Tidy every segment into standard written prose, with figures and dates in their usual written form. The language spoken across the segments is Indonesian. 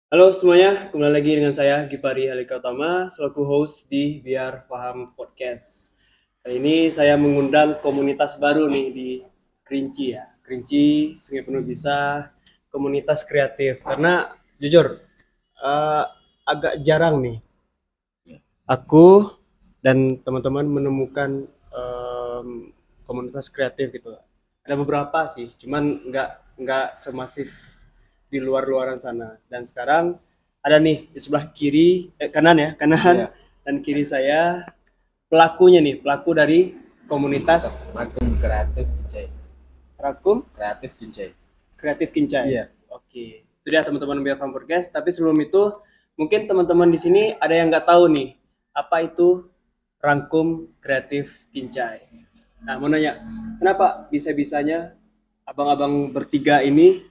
Halo semuanya, kembali lagi dengan saya Gipari Halika Utama selaku host di Biar Paham Podcast. Kali ini saya mengundang komunitas baru nih di Kerinci ya. Kerinci, Sungai Penuh Bisa, komunitas kreatif. Karena jujur eh, agak jarang nih aku dan teman-teman menemukan komunitas kreatif gitu. Ada beberapa sih, cuman nggak semasif di luar-luaran sana. Dan sekarang ada nih di sebelah kiri, kanan ya, kanan Iya, dan kiri saya pelakunya nih, pelaku dari komunitas Rangkum Kreatif Kincai. Rakum Kreatif Kincai. Kreatif Kincai. Iya, Oke, itu dia teman-teman Biar Farm Podcast. Tapi sebelum itu, mungkin teman-teman di sini ada yang nggak tahu nih, apa itu Rangkum Kreatif Kincai. Nah, mau nanya, kenapa bisa-bisanya abang-abang bertiga ini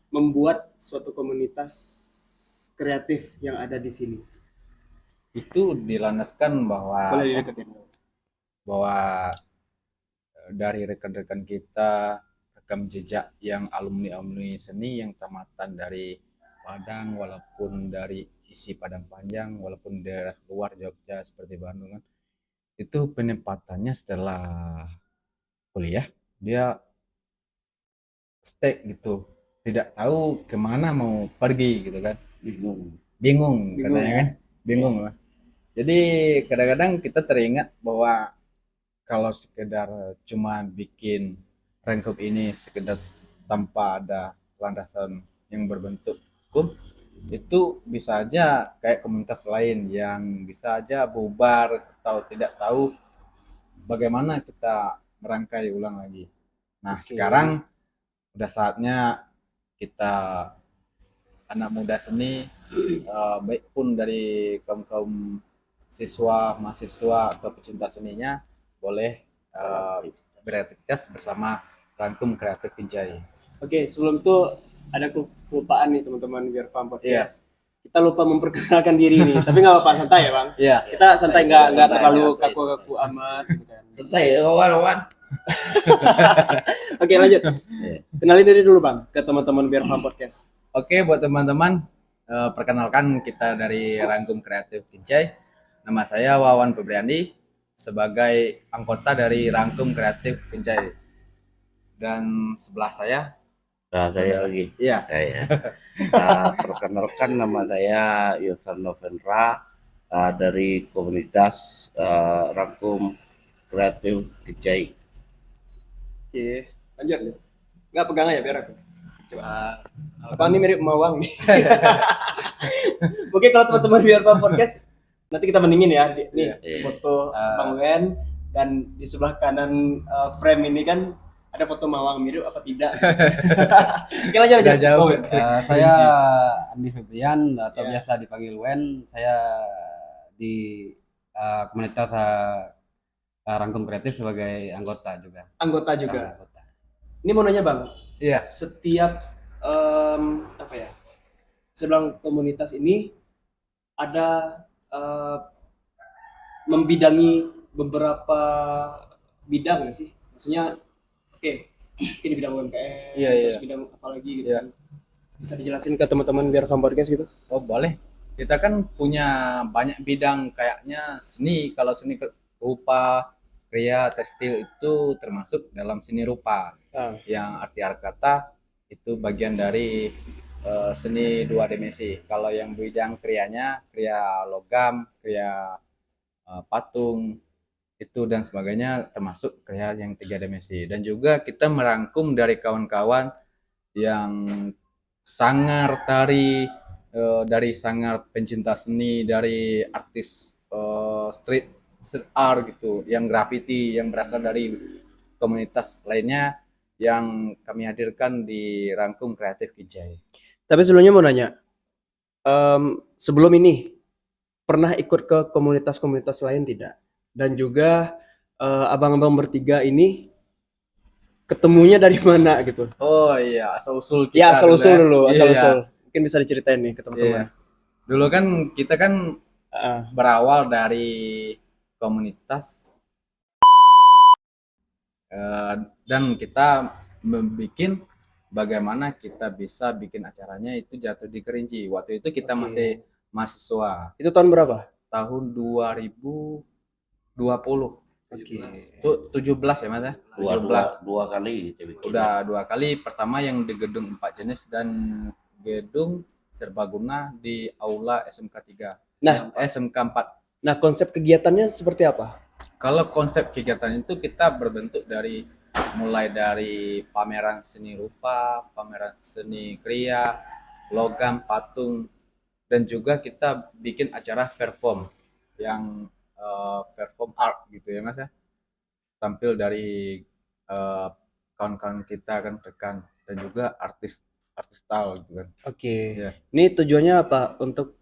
membuat suatu komunitas kreatif yang ada di sini? itu dilandaskan bahwa Boleh dideketin. bahwa dari rekan-rekan kita, rekam jejak yang alumni-alumni seni yang tamatan dari Padang, walaupun dari isi Padang Panjang, walaupun daerah luar Jogja seperti Bandung kan, itu penempatannya setelah kuliah dia stuck gitu, tidak tahu kemana mau pergi gitu kan, bingung Bingung katanya ya? kan, bingung lah. Jadi kadang-kadang kita teringat bahwa kalau sekedar cuma bikin rangkup ini sekedar tanpa ada landasan yang berbentuk hukum, itu bisa aja kayak komunitas lain yang bisa aja bubar atau tidak tahu bagaimana kita merangkai ulang lagi. Nah, Oke. sekarang udah saatnya kita anak muda seni, baik pun dari kaum kaum siswa, mahasiswa atau pecinta seninya boleh beraktivitas bersama Rangkum Kreatif Pinjai. Oke, sebelum itu ada kelupaan nih teman-teman Biar Farm Iya, Podcast. Kita lupa memperkenalkan diri nih, tapi nggak apa-apa, santai ya bang. iya, Kita santai, nggak terlalu kaku-kaku amat gitu kan. Selesai ya kawan-kawan. Oke, lanjut. Kenalin diri dulu bang ke teman-teman Biar Farm Podcast. Oke, buat teman-teman, perkenalkan kita dari Rangkum Kreatif Pinjai. Nama saya Wawan Febriandi sebagai anggota dari Rangkum Kreatif Pinjai. Dan sebelah saya, Nah, saya lagi. iya, Ya. Perkenalkan nama saya Yosan Novendra dari komunitas Rangkum Kreatif Kicai. Oke, lanjut. Nggak pegang aja biar aku. Coba. Abang ini mirip Mawang nih. Oke, kalau teman-teman Biar Farm Podcast, nanti kita bandingin ya. Nih, Iya. foto Bang Wen dan di sebelah kanan frame ini kan ada foto Mawang, mirip apa tidak? Oke, lanjut aja. udah jauh. Bang Wen. Saya Andi Febrian atau Ya. biasa dipanggil Wen. Saya di komunitas Rangkum Kreatif sebagai anggota juga. Anggota juga. Anggota. Ini mau nanya Bang, Iya, setiap apa ya? Sebelum komunitas ini ada membidangi beberapa bidang nggak sih? Maksudnya, oke, ini bidang UMKM, Iya, terus iya. bidang apa lagi gitu Iya. kan? Bisa dijelasin ke teman-teman biar Farm Podcast gitu? oh boleh. Kita kan punya banyak bidang kayaknya seni. Kalau seni rupa, kriya, tekstil itu termasuk dalam seni rupa. Ah, Yang arti kata itu bagian dari seni dua dimensi. Kalau yang bidang krianya, kriya logam, kriya patung, itu dan sebagainya termasuk kriya yang tiga dimensi. Dan juga kita merangkum dari kawan-kawan yang sangar tari, dari sangar pencinta seni, dari artis street art gitu, yang graffiti yang berasal dari komunitas lainnya yang kami hadirkan di Rangkum Kreatif Kijai. tapi sebelumnya mau nanya, sebelum ini pernah ikut ke komunitas-komunitas lain tidak? Dan juga abang-abang bertiga ini ketemunya dari mana gitu? Oh iya, asal usul kita Ya asal usul dulu, asal Iya. usul. Mungkin bisa diceritain nih ke Iya. teman-teman. Dulu kan kita kan Ah, berawal dari komunitas dan kita membuat bagaimana kita bisa bikin acaranya itu jatuh di Kerinci. Waktu itu kita Oke. masih mahasiswa itu tahun berapa? tahun 2020. Oke. Itu 17 ya Mas ya? dua 17. dua kali kita bikin. Udah 2 kali. Pertama yang di gedung 4 jenis dan gedung serbaguna di aula SMK 3. Nah, SMK 4. nah konsep kegiatannya seperti apa? Kalau konsep kegiatan itu kita berbentuk dari mulai dari pameran seni rupa, pameran seni kriya, logam, patung, dan juga kita bikin acara perform yang perform art gitu ya Mas ya. Tampil dari eh, kawan-kawan kita kan rekan dan juga artis artis style gitu kan. Oke. Iya. Ini tujuannya apa? Untuk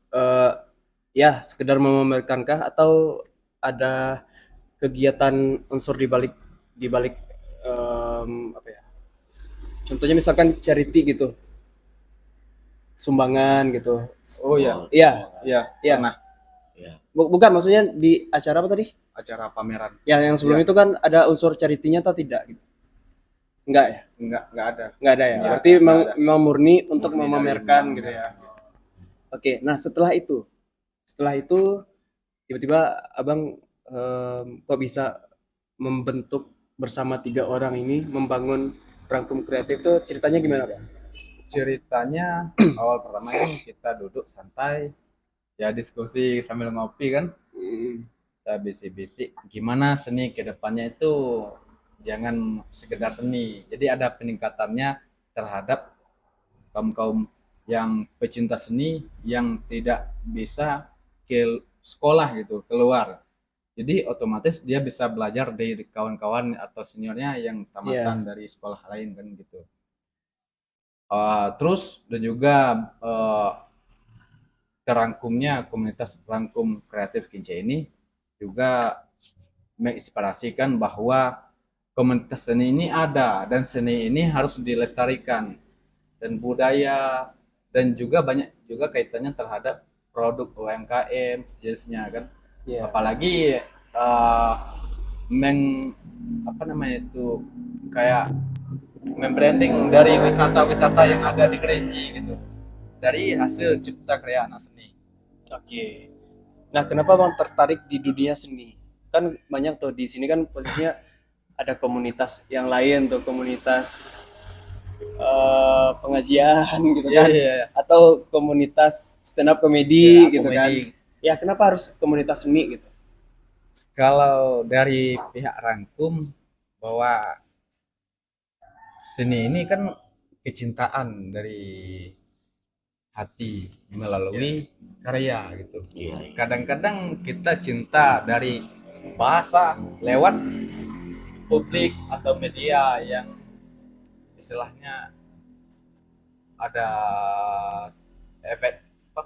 ya sekedar memamerkankah atau ada kegiatan unsur di balik apa ya? Contohnya misalkan charity gitu, sumbangan gitu. Oh iya, Iya, iya, Iya. pernah Ya. bukan maksudnya di acara apa tadi? acara pameran. Ya, yang sebelum Iya. itu kan ada unsur charity-nya atau tidak gitu? Enggak ya? Enggak ada. Enggak ada ya. Enggak Berarti ada, memang, enggak ada. memang murni untuk Murni dari memamerkan memang- gitu ya. Oke, nah setelah itu tiba-tiba abang kok bisa membentuk bersama 3 orang ini membangun Rangkum Kreatif tuh ceritanya gimana Bang? Ceritanya awal pertama kan kita duduk santai, ya diskusi sambil ngopi kan, kita bisik-bisik gimana seni ke depannya itu jangan sekedar seni. Jadi ada peningkatannya terhadap kaum-kaum yang pecinta seni yang tidak bisa ke sekolah gitu, keluar. Jadi otomatis dia bisa belajar dari kawan-kawan atau seniornya yang tamatan dari sekolah lain kan gitu. Terus dan juga terangkumnya komunitas Rangkum Kreatif Kince ini juga menginspirasikan bahwa komunitas seni ini ada dan seni ini harus dilestarikan dan budaya dan juga banyak juga kaitannya terhadap produk UMKM sejenisnya kan. Iya. Apalagi apa namanya itu kayak membranding dari wisata-wisata yang ada di Kerinci gitu dari hasil cipta karya anak seni. Oke. Nah, kenapa Bang tertarik di dunia seni? Kan banyak tuh di sini kan posisinya ada komunitas yang lain tuh, komunitas pengajian gitu Iya kan, iya iya. atau komunitas stand up comedy gitu kan. Komedi. Ya, kenapa harus komunitas seni gitu? Kalau dari pihak Rangkum bahwa seni ini kan kecintaan dari hati melalui karya gitu. Iya. Kadang-kadang kita cinta dari bahasa lewat publik atau media yang istilahnya ada efek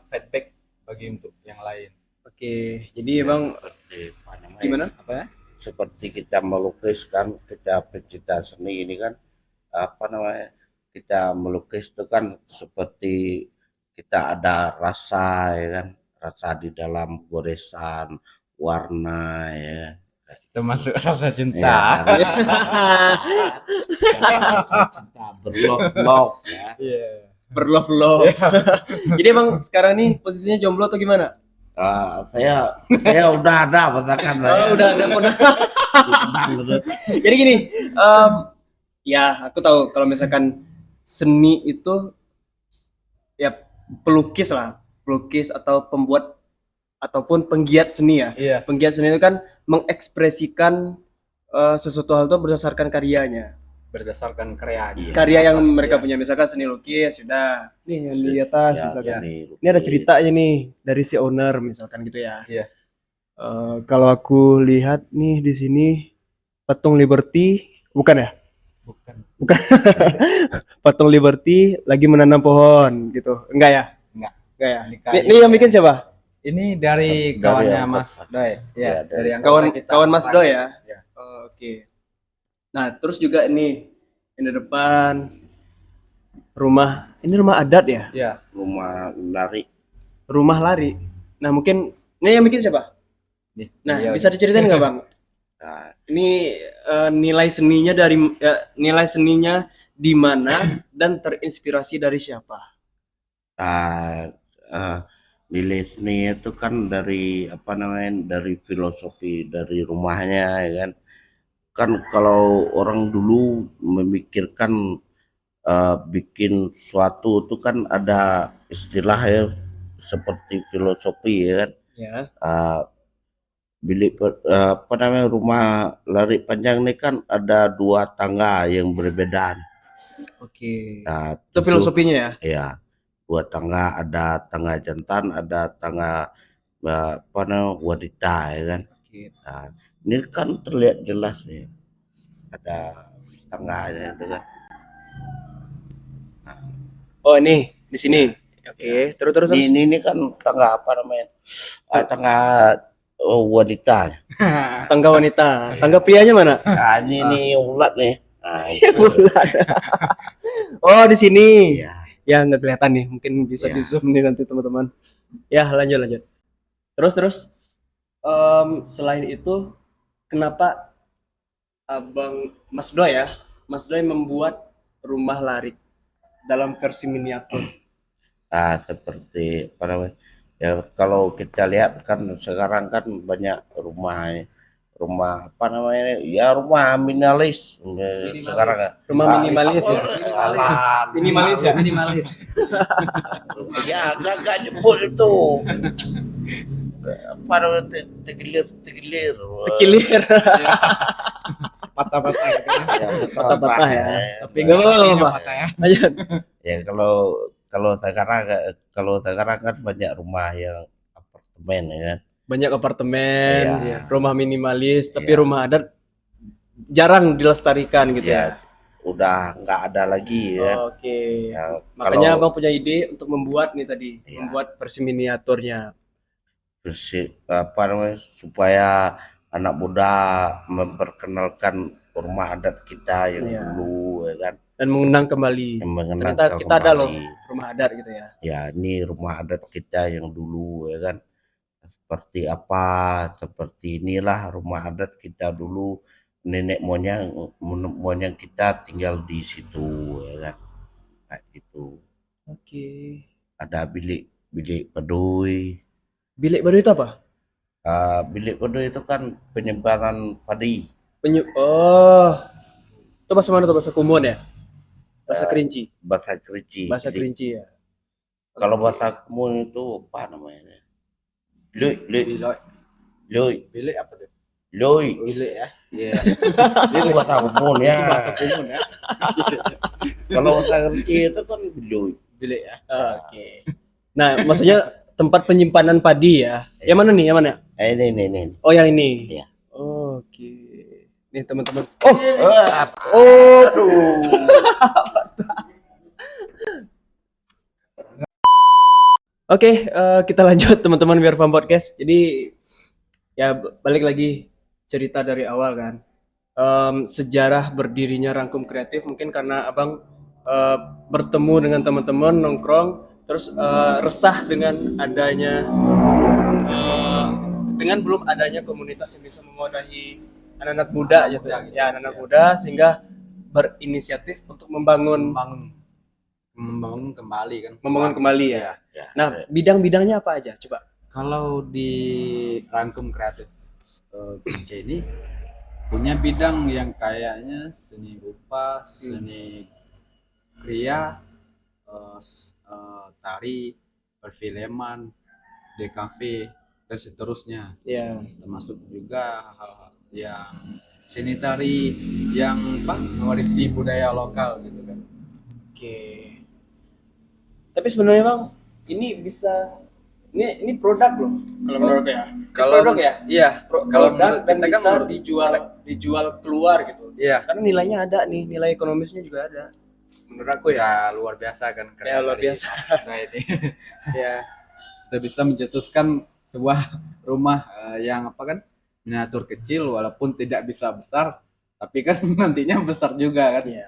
feedback bagi untuk yang lain. Oke, jadi Bang Seperti apa namanya? gimana? Apa ya? Seperti kita melukis kan, kita pecinta seni ini kan apa namanya? Kita melukis itu kan seperti kita ada rasa ya kan, rasa di dalam goresan, warna ya. Termasuk rasa Ya, cinta. rasa cinta berlove ya. Iya. Berlove-love. Jadi Bang sekarang nih posisinya jomblo atau gimana? Saya udah ada katakan Oh, udah ada pun. menurut Jadi gini, ya aku tahu kalau misalkan seni itu ya pelukis lah, pelukis atau pembuat ataupun penggiat seni ya. Iya. Penggiat seni itu kan mengekspresikan sesuatu hal itu berdasarkan karyanya. Berdasarkan karya. Iya. Karya yang mereka Iya. punya, misalkan seni lukis, sudah. Nih yang di atas ya, misalkan. seni Ini ada ceritanya nih dari si owner misalkan gitu ya. Iya. Kalau aku lihat nih di sini patung Liberty, bukan ya? Bukan. Patung Liberty lagi menanam pohon gitu. Enggak ya? Enggak. Enggak ya? Ini Ini, kayu. ini yang bikin siapa? Ini dari Dari kawannya anggota. Mas Doy. Ya, Dari dari anggota kawan kita. kawan Mas Doy ya. Iya. Oh, oke. Nah, terus juga ini Ini depan rumah. Ini rumah adat ya? Ya, Rumah lari. Rumah lari. Nah, mungkin ini yang bikin siapa? nih. Nah, beliau bisa nih. diceritain nggak Bang? Nah, Ini nilai seninya di mana dan terinspirasi dari siapa? ah, ah, nilai seni itu kan dari apa namanya, dari filosofi dari rumahnya ya kan. Kan kalau orang dulu memikirkan bikin suatu itu kan ada istilah ya seperti filosofi ya kan. Ya. Ah, apa namanya, rumah lari panjang ini kan ada dua tangga yang berbeda. Oke. Nah, Itu filosofinya ya? ya dua tangga, ada tangga jantan, ada tangga apa namanya, wanita ya kan. Oke. Nah, ini kan terlihat jelas nih ada tangganya itu kan. Oh, ini di sini. Oke, terus terus terus. Ini kan tangga apa namanya? Tangga wanita. Tangga wanita. Tangga prianya mana? Nah, ini ulat nih. Nah, itu. Bulan. Oh, di sini. Ya, Ya, nggak kelihatan nih. Mungkin bisa Ya. di zoom nih nanti teman-teman. Ya, lanjut lanjut. Terus terus. Selain itu, kenapa Abang Mas Doi ya? Mas Doi membuat rumah lari dalam versi miniatur. seperti apa namanya? Ya kalau kita lihat kan sekarang kan banyak rumah apa namanya? Ya rumah minimalis. Sekarang ya. Rumah minimalis ya. Alah, Minimalis ya. Minimalis. ya agak jebol itu. Apa namanya, tegilir. Tekilir. patah-patah ya kan. Ya, Patah-patah ya. Tapi Nggak apa-apa, nggak apa-apa. patah ya. Lanjut. Ya kalau sekarang kan banyak rumah yang apartemen ya kan. Banyak apartemen, Iya. rumah minimalis, tapi Iya. rumah adat jarang dilestarikan gitu Ya ya. udah nggak ada lagi ya kan. Oke. Ya, Makanya kalau Abang punya ide untuk membuat nih tadi, Iya. membuat versi miniaturnya. bersih apa namanya, supaya anak muda memperkenalkan rumah adat kita yang Iya. dulu ya kan, Dan mengenang kembali. yang mengenang Ternyata kita ada loh kembali. rumah adat gitu ya. Ya ini rumah adat kita yang dulu ya kan, seperti apa, seperti inilah rumah adat kita dulu, nenek moyang kita tinggal di situ ya kan, kayak gitu. Oke. Ada bilik bilik pedui. Bilik baru itu apa? Bilik pedui itu kan penyimpanan padi. Oh, itu bahasa mana tuh? Bahasa Kumun ya? Bahasa Eh, Kerinci. Bahasa Kerinci. Bahasa Jadi, Kerinci ya. kalau bahasa Kumun itu apa namanya? Lui, Bilik apa tuh? lui. Bilik ya. Iya. Itu bahasa Kumun Itu ya. bahasa kumun ya. Kalau bahasa Kerinci itu kan lui. Bilik ya. Oke. Nah, maksudnya tempat penyimpanan padi ya. Yang mana nih? Yang mana? Ini. Oh, yang ini. Iya. Oke. Nih teman-teman. Oh, Oh, aduh. oke, kita lanjut teman-teman biar paham podcast. Jadi ya balik lagi cerita dari awal kan. Sejarah berdirinya Rangkum Kreatif mungkin karena abang eh, bertemu dengan teman-teman nongkrong, terus resah dengan adanya dengan belum adanya komunitas yang bisa memwadahi anak-anak muda gitu ya, anak-anak muda, sehingga berinisiatif untuk membangun Membangun kembali kan. kembali ya. Ya, Nah, bidang-bidangnya apa aja? Coba. Kalau di Rangkum Kreatif KC ini punya bidang yang kayaknya seni rupa, seni kriya, tari, perfilman, DKV dan seterusnya. Ya. Termasuk juga hal yang seni tari yang mewarisi budaya lokal gitu kan. Oke. Tapi sebenarnya Bang, ini bisa ini produk loh kalau menurut ya. Kalau- Produk ya? Iya, kalau Produk menurut dan kita kan bisa menurut- dijual keluar gitu. Iya. Karena nilainya ada nih, nilai ekonomisnya juga ada. Menurut aku ya. Ya luar biasa kan Ya, luar dari biasa. Nah, ini Ya. kita bisa mencetuskan sebuah rumah yang apa kan miniatur kecil walaupun tidak bisa besar tapi kan nantinya besar juga kan. Iya.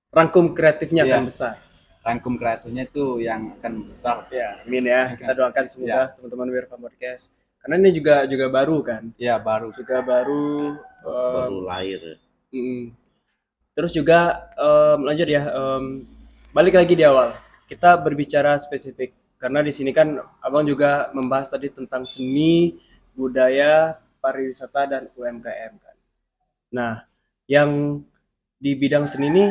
rangkum kreatifnya Iya. akan besar. Rangkum kreatifnya itu yang akan besar. Ya, amin ya. Kita doakan semoga Ya. teman-teman Wir Farm Podcast. Karena ini juga baru kan. Ya baru. Juga baru baru lahir. mm. Terus juga lanjut ya, balik lagi di awal. Kita berbicara spesifik karena di sini kan Abang juga membahas tadi tentang seni, budaya, pariwisata dan UMKM kan. Nah, yang di bidang seni ini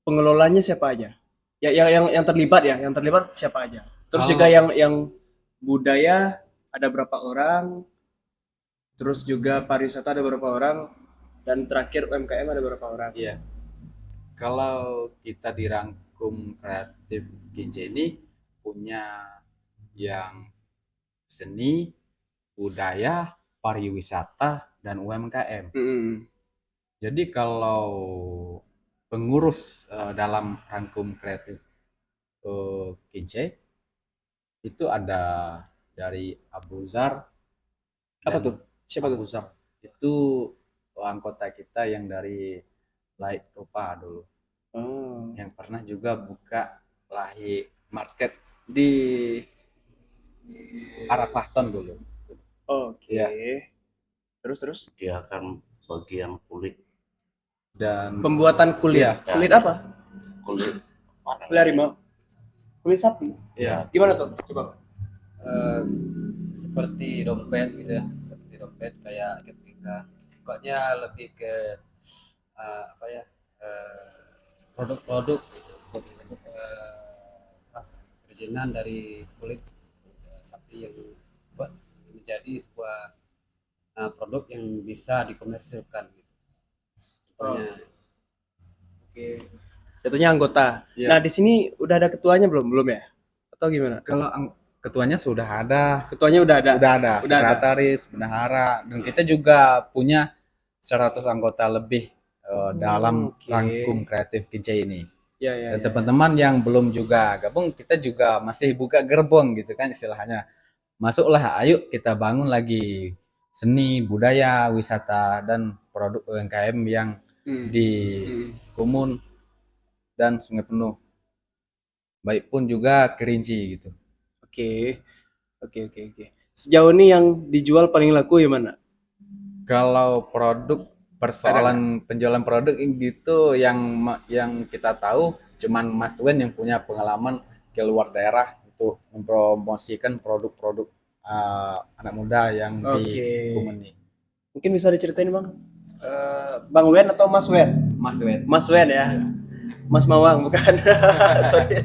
pengelolanya siapa aja? Yang terlibat ya, yang terlibat siapa aja? Terus Kalau- juga yang budaya ada berapa orang? Terus juga pariwisata ada berapa orang? Dan terakhir UMKM ada berapa orang? Iya. Kalau kita dirangkum kreatif Kince ini punya yang seni, budaya, pariwisata, dan UMKM. Mm-mm. Jadi kalau pengurus dalam rangkum kreatif Kince itu ada dari Abu Zar. Apa dan tuh? Siapa Abu tuh? Zar itu anggota kita yang dari Light Rupa dulu, Oh, yang pernah juga buka Lahi Market di Arapahton dulu. oke. Ya. Terus Dia akan bagian kulit Dan pembuatan kulit. Iya. Kulit apa? kulit apa Kulit harimau. Kulit sapi. ya Gimana tuh? Coba. Eh, seperti dompet gitu ya, seperti dompet kayak ketika pokoknya lebih ke apa ya, produk-produk gitu, produk-produk kerajinan dari kulit sapi yang buat menjadi sebuah produk yang bisa dikomersilkan gitu. Contohnya Oke. Jatuhnya anggota. Iya. Nah, di sini udah ada ketuanya belum? Belum ya? Atau gimana? kalau ketuanya sudah ada, Ketuanya udah ada. udah ada Udah ada. sekretaris, bendahara, dan kita juga punya 100 anggota lebih dalam Oke. rangkum kreatif Kince ini. Ya, ya, Dan ya. teman-teman yang belum juga gabung, kita juga masih buka gerbong gitu kan istilahnya. Masuklah, ayo kita bangun lagi seni, budaya, wisata, dan produk UMKM yang Hmm. di Hmm. Kumun dan Sungai Penuh. Baik pun juga Kerinci gitu. Oke. Oke. Sejauh ini yang dijual paling laku yang mana? Kalau produk persoalan penjualan produk gitu yang kita tahu cuman Mas Wen yang punya pengalaman ke luar daerah untuk mempromosikan produk-produk anak muda yang di Oke. Kumun ini. Mungkin bisa diceritain, Bang? Bang Wen atau Mas Wen? Mas Wen. Mas Wen ya. Mas Mawang bukan. Sorry.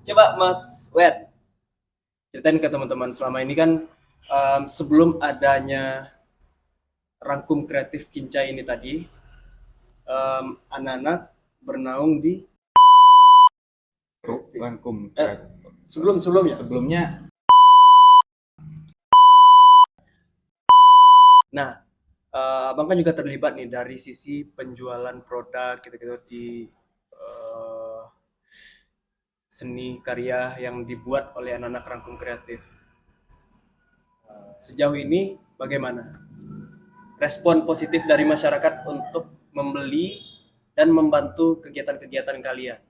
Coba Mas Wen ceritain ke teman-teman selama ini kan sebelum adanya rangkum kreatif Kincai ini tadi anak-anak bernaung di Rangkum. sebelumnya. Sebelumnya Nah, Abang kan juga terlibat nih dari sisi penjualan produk gitu-gitu di seni karya yang dibuat oleh anak-anak rangkum kreatif. Sejauh ini bagaimana respon positif dari masyarakat untuk membeli dan membantu kegiatan-kegiatan kalian?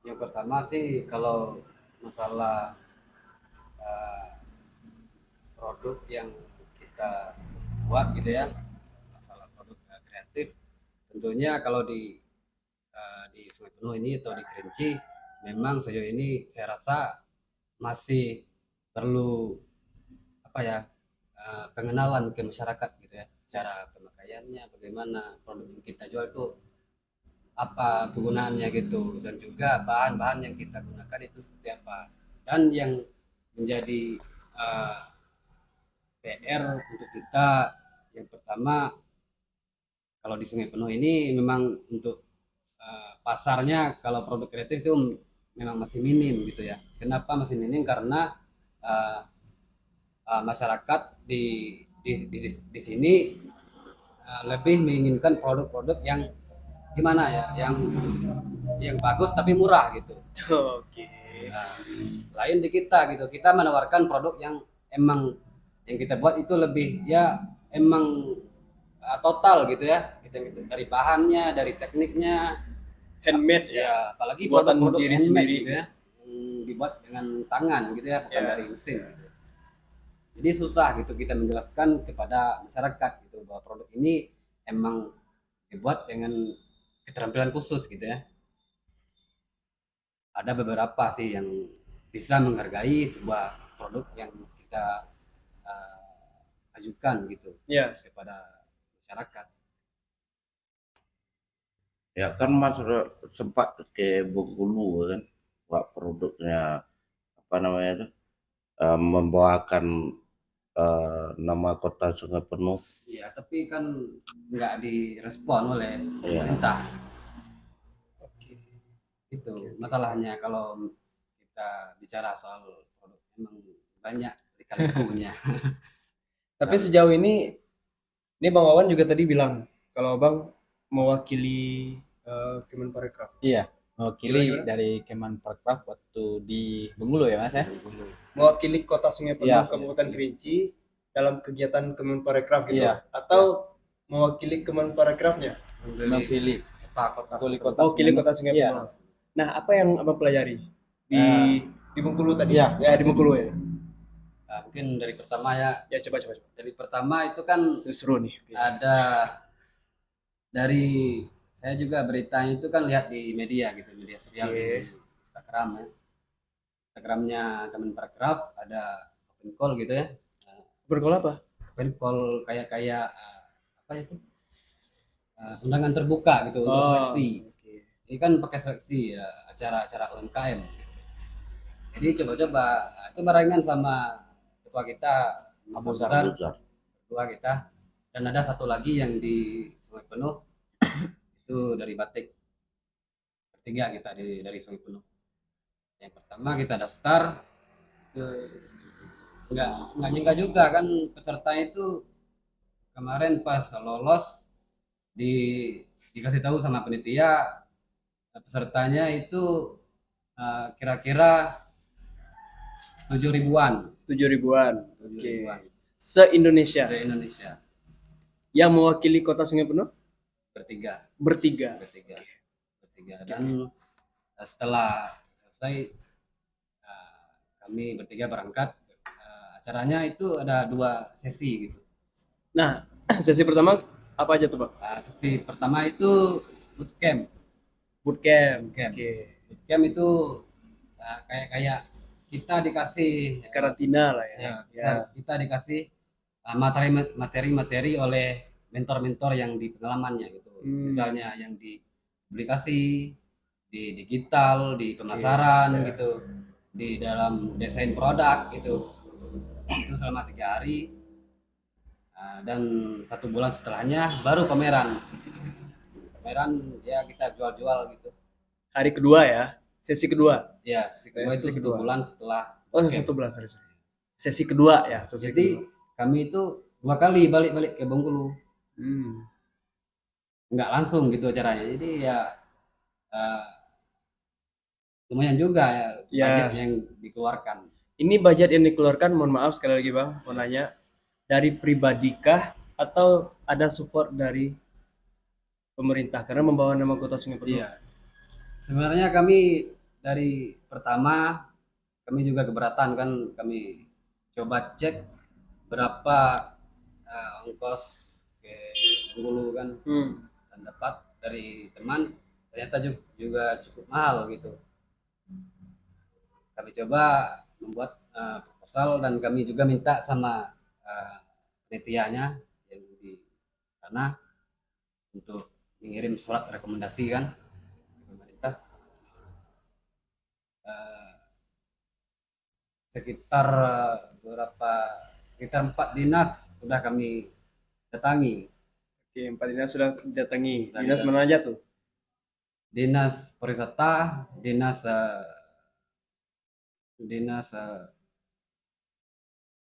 yang pertama sih kalau masalah produk yang kita buat gitu ya, masalah produk kreatif, tentunya kalau di Sungai Penuh ini atau di Kerinci memang sejauh ini saya rasa masih perlu apa ya, pengenalan ke masyarakat gitu ya, cara pemakaiannya, bagaimana produk yang kita jual itu apa kegunaannya gitu, dan juga bahan-bahan yang kita gunakan itu seperti apa. Dan yang menjadi PR untuk kita yang pertama, kalau di Sungai Penuh ini memang untuk pasarnya kalau produk kreatif itu memang masih minim gitu ya. Kenapa masih minim? Karena masyarakat di sini lebih menginginkan produk-produk yang gimana ya, yang bagus tapi murah gitu. Oke. Nah, lain di kita gitu, kita menawarkan produk yang emang yang kita buat itu lebih ya emang total gitu ya, gitu. Dari bahannya, dari tekniknya, Handmade ya. ya apalagi Buatan produk-produk diri handmade sendiri. gitu ya, yang dibuat dengan tangan gitu ya, bukan Ya. dari mesin gitu. Jadi susah gitu kita menjelaskan kepada masyarakat gitu bahwa produk ini emang dibuat dengan keterampilan khusus gitu ya. Ada beberapa sih yang bisa menghargai sebuah produk yang kita ajukan gitu Ya. kepada masyarakat. Ya kan Mas sempat ke Bengkulu kan, buat produknya apa namanya itu, membawakan nama kota Sungai Penuh. Iya, tapi kan nggak direspon oleh Ya, pemerintah. Oke. Itu Oke, oke. masalahnya kalau kita bicara soal produk memang banyak lika-likunya. Tapi sejauh ini Bang Wawan juga tadi bilang kalau Bang mewakili Kemenparekraf. Iya, mewakili Gimana? dari Kemenparekraf waktu di Bengkulu ya Mas ya. Mewakili Kota Sungai Penuh Iya. Kabupaten Kerinci dalam kegiatan Kemenparekraf gitu. Iya. Atau mewakili Kemenparekrafnya? Mewakili Kota Wali Sungai Kota Mewakili Sungai Kota Sungai Iya. Penuh. Nah, apa yang Abang pelajari di Eh, di Bengkulu tadi? iya. Ya, di Bengkulu ya. Nah, mungkin dari pertama ya, Ya, coba. dari pertama itu kan Itu seru nih. ada dari saya juga beritanya itu kan lihat di media gitu, media sosial di Instagram ya. Instagramnya Kemenparekraf ada open call gitu ya. Berkol apa? Open call kayak apa itu? Undangan terbuka gitu untuk seleksi. Oke. Ini kan pakai seleksi ya, acara-acara UMKM. Jadi coba-coba itu barengan sama ketua kita Abu Besar, Zar. Buzar. ketua kita, dan ada satu lagi yang di Sungai Penuh itu dari Batik, bertiga kita dari Sungai Penuh. Yang pertama kita daftar, nggak nyangka juga kan peserta itu kemarin pas lolos di dikasih tahu sama panitia pesertanya itu kira-kira 7 ribuan. 7 ribuan. 7 Oke. ribuan Se-Indonesia. se-Indonesia, Yang mewakili Kota Sungai Penuh bertiga bertiga. dan setelah selesai kami bertiga berangkat. Acaranya itu ada 2 sesi gitu. Nah, sesi pertama apa aja tuh, Pak? Sesi pertama itu bootcamp. Bootcamp. Bootcamp. Oke. Bootcamp itu kayak kita dikasih Karantina lah ya. kita dikasih materi-materi oleh mentor-mentor yang di pengalamannya gitu. Misalnya yang di publikasi, di digital, di pemasaran gitu, di dalam desain produk gitu. Itu selama 3 hari. Dan 1 bulan setelahnya baru pameran ya kita jual-jual gitu Hari kedua ya. Sesi kedua. ya. Sesi kedua itu Sesi 1 kedua. bulan setelah Oh, 1 bulan, sorry. Sesi kedua ya. Sesi jadi kedua. kami itu 2 kali balik-balik ke Bengkulu, Hmm. nggak langsung gitu acaranya, jadi ya lumayan juga ya Ya. budget yang dikeluarkan. Ini budget yang dikeluarkan, mohon maaf sekali lagi Bang, mau nanya, dari pribadikah atau ada support dari pemerintah karena membawa nama Kota Sungai Penuh? Iya, sebenarnya kami dari pertama kami juga keberatan kan, kami coba cek berapa ongkos ke Bengkulu kan, dan dapat dari teman ternyata juga cukup mahal gitu. Kami coba membuat proposal dan kami juga minta sama penelitiannya yang di sana untuk mengirim surat rekomendasi kan ke pemerintah. Sekitar sekitar 4 dinas sudah kami datangi. Oke, 4 dinas sudah didatangi. Sudah Dinas didatangi. mana aja tuh? Dinas pariwisata, dinas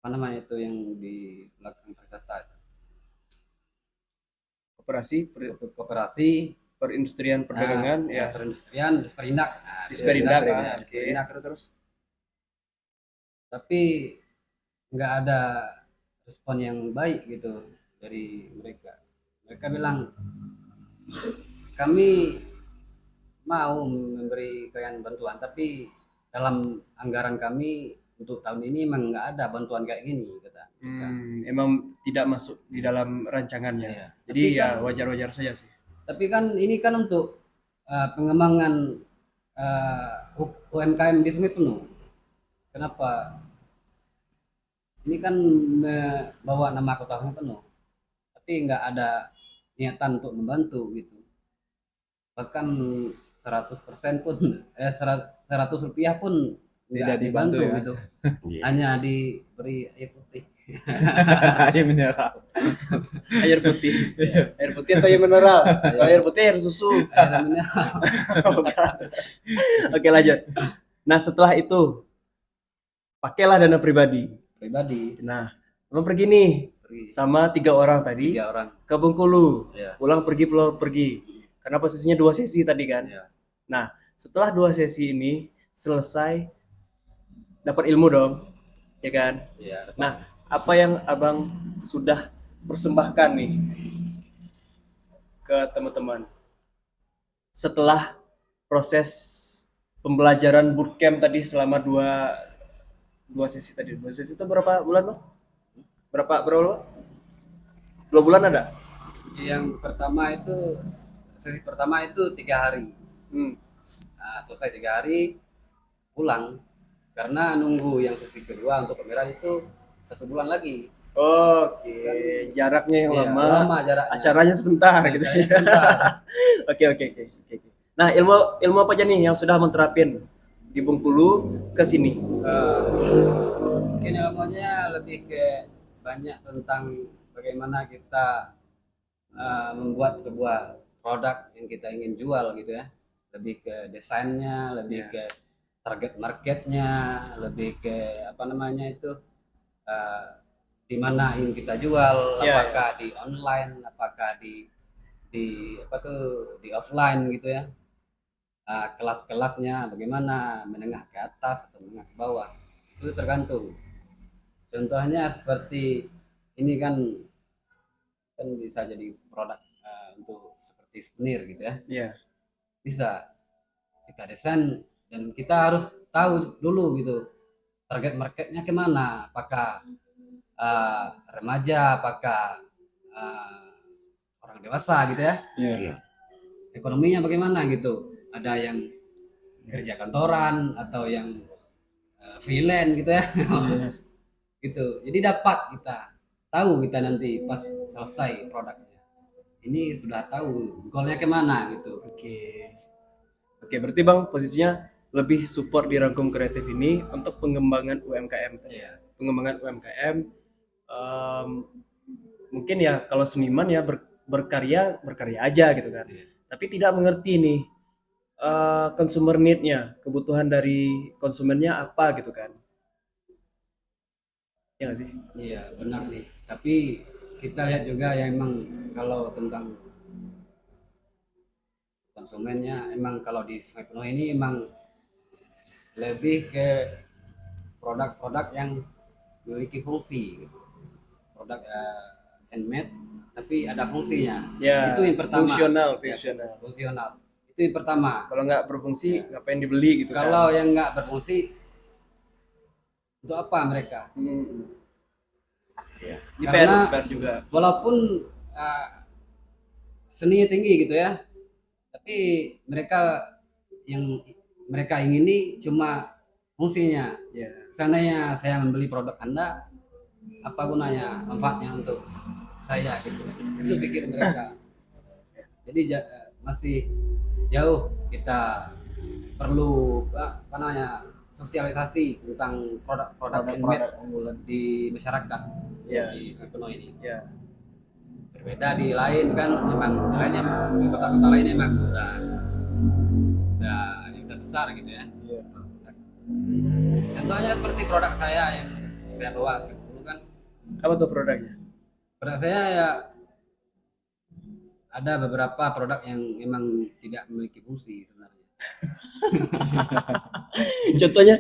apa namanya itu yang di belakang pariwisata itu? Koperasi, Perindustrian, perdagangan, ya. perindustrian, Disperindak. Disperindak ya. Oke, Disperindak. terus. Tapi nggak ada respon yang baik gitu dari mereka. Mereka bilang kami mau memberi kalian bantuan, tapi dalam anggaran kami untuk tahun ini emang nggak ada bantuan kayak gini kata mereka. Emang tidak masuk di dalam rancangannya. Iya. Jadi Tapi ya kan- wajar-wajar saja sih. Tapi kan ini kan untuk pengembangan UMKM di Sungai Penuh. Kenapa? Ini kan membawa nama kota Sungai Penuh, tapi nggak ada niatan untuk membantu gitu. Bahkan 100% pun 100 rupiah pun Tidak nggak dibantu dibantu ya. gitu. Iya. Hanya diberi air putih. Air mineral. Air putih. Air putih atau air mineral? Kalau air putih air susu. Air mineral Oke, lanjut. Nah, setelah itu pakailah dana pribadi. pribadi. Nah, Abang pergi nih Pergi sama 3 orang tadi 3 orang. ke Bengkulu. Ya. Pulang pergi. Karena posisinya 2 sesi tadi kan. Ya. Nah, setelah 2 sesi ini selesai, dapat ilmu dong, ya kan? Ya. Nah, apa yang Abang sudah persembahkan nih ke teman-teman setelah proses pembelajaran bootcamp tadi selama dua sesi tadi? 2 sesi itu berapa bulan, Bang? Berapa bulan? 2 bulan ada? Yang pertama itu sesi pertama itu 3 hari. Hmm. Nah, selesai 3 hari pulang karena nunggu yang sesi kedua untuk pameran itu 1 bulan lagi. Oke, jaraknya yang Iya, lama, lama jaraknya. acaranya sebentar gitu. Acaranya sebentar. Oke. Nah, ilmu apa aja nih yang sudah menterapin di Bengkulu ke sini? Mungkin ilmunya lebih ke banyak tentang bagaimana kita membuat sebuah produk yang kita ingin jual gitu ya. Lebih ke desainnya, lebih ke target marketnya, lebih ke apa namanya itu di mana ingin kita jual, Ya, apakah di online, apakah di apa tuh di offline gitu ya. Kelas-kelasnya bagaimana, menengah ke atas atau menengah ke bawah, itu tergantung. Contohnya seperti ini kan bisa jadi produk untuk seperti souvenir gitu ya, Iya. bisa kita desain dan kita harus tahu dulu gitu target marketnya kemana, apakah remaja, apakah orang dewasa gitu ya, Iya. ekonominya bagaimana gitu, ada yang kerja kantoran atau yang freelance gitu ya. Gitu, jadi dapat kita tahu, kita nanti pas selesai produknya ini sudah tahu goalnya kemana gitu. Oke, berarti Bang posisinya lebih support di Rangkum Kreatif ini untuk pengembangan UMKM. Iya. Pengembangan UMKM, mungkin ya kalau seniman ya berkarya aja gitu kan. Iya. Tapi tidak mengerti nih consumer need-nya, kebutuhan dari konsumennya apa gitu kan. Ya nggak sih? Iya benar sih, tapi kita lihat juga ya emang kalau tentang konsumennya, emang kalau di Sungai Penuh ini emang lebih ke produk-produk yang memiliki fungsi gitu. Produk handmade tapi ada fungsinya. Ya, Itu yang pertama. fungsional. Ya, fungsional. Itu yang pertama. Kalau nggak berfungsi, ngapain dibeli gitu Kalau kan? yang nggak berfungsi, untuk apa mereka? Iya. Di Karena- PR juga. Walaupun seninya tinggi gitu ya, tapi yang mereka ingini cuma fungsinya. Ya. Seandainya saya membeli produk Anda, apa gunanya, manfaatnya untuk saya gitu. Itu pikir mereka. Jadi masih jauh kita perlu apa namanya, sosialisasi tentang produk-produk handmade di masyarakat Ya. di Sungai Penuh ini. Ya. Berbeda di lain kan, memang di lainnya di kota-kota lain memang udah besar gitu ya. Iya. Contohnya seperti produk saya yang saya bawa ke dulu kan, Apa tuh produknya? produk saya ya ada beberapa produk yang memang tidak memiliki fungsi sebenarnya. Contohnya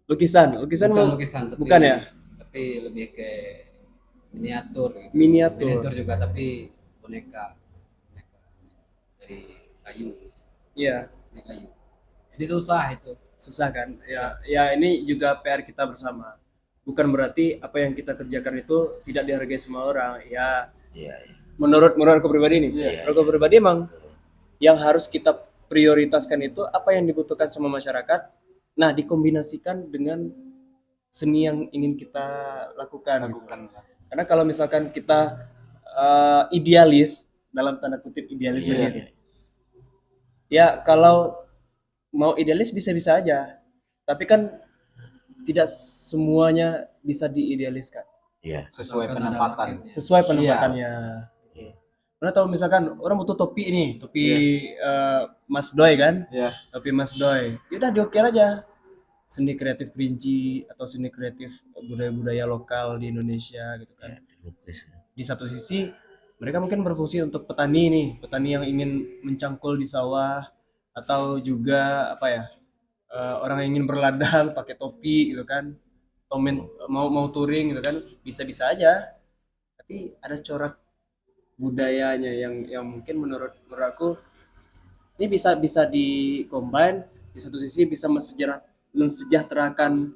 lukisan Bukan mau lukisan, tapi, bukan ya? tapi lebih ke miniatur gitu. Miniatur. Miniatur juga tapi boneka dari kayu, Iya, dari kayu. Jadi susah itu. susah kan? Ya, ya ini juga PR kita bersama. Bukan berarti apa yang kita kerjakan itu tidak dihargai semua orang. Ya, Iya, iya. menurut aku pribadi nih. Iya, Menurut aku pribadi emang yang harus kita prioritaskan itu apa yang dibutuhkan sama masyarakat. Nah, dikombinasikan dengan seni yang ingin kita lakukan. Gitu. Karena kalau misalkan kita idealis dalam tanda kutip idealis Iya, aja, iya. ya kalau mau idealis bisa-bisa aja, tapi kan tidak semuanya bisa diidealiskan Iya. Sesuai Kan ada penempatan. marketnya. sesuai penempatannya. Karena tahu misalkan orang butuh topi ini, topi Mas Doi kan, Iya. topi Mas Doi, yaudah diukir aja seni kreatif Kerinci atau seni kreatif budaya-budaya lokal di Indonesia gitu kan. Dilukis. Di satu sisi mereka mungkin berfungsi untuk petani nih, petani yang ingin mencangkul di sawah atau juga apa ya, orang yang ingin berladang pakai topi gitu kan, atau mau touring gitu kan, bisa-bisa aja. Tapi ada corak budayanya yang mungkin menurut aku ini bisa bisa di-combine. Di satu sisi bisa mensejahterakan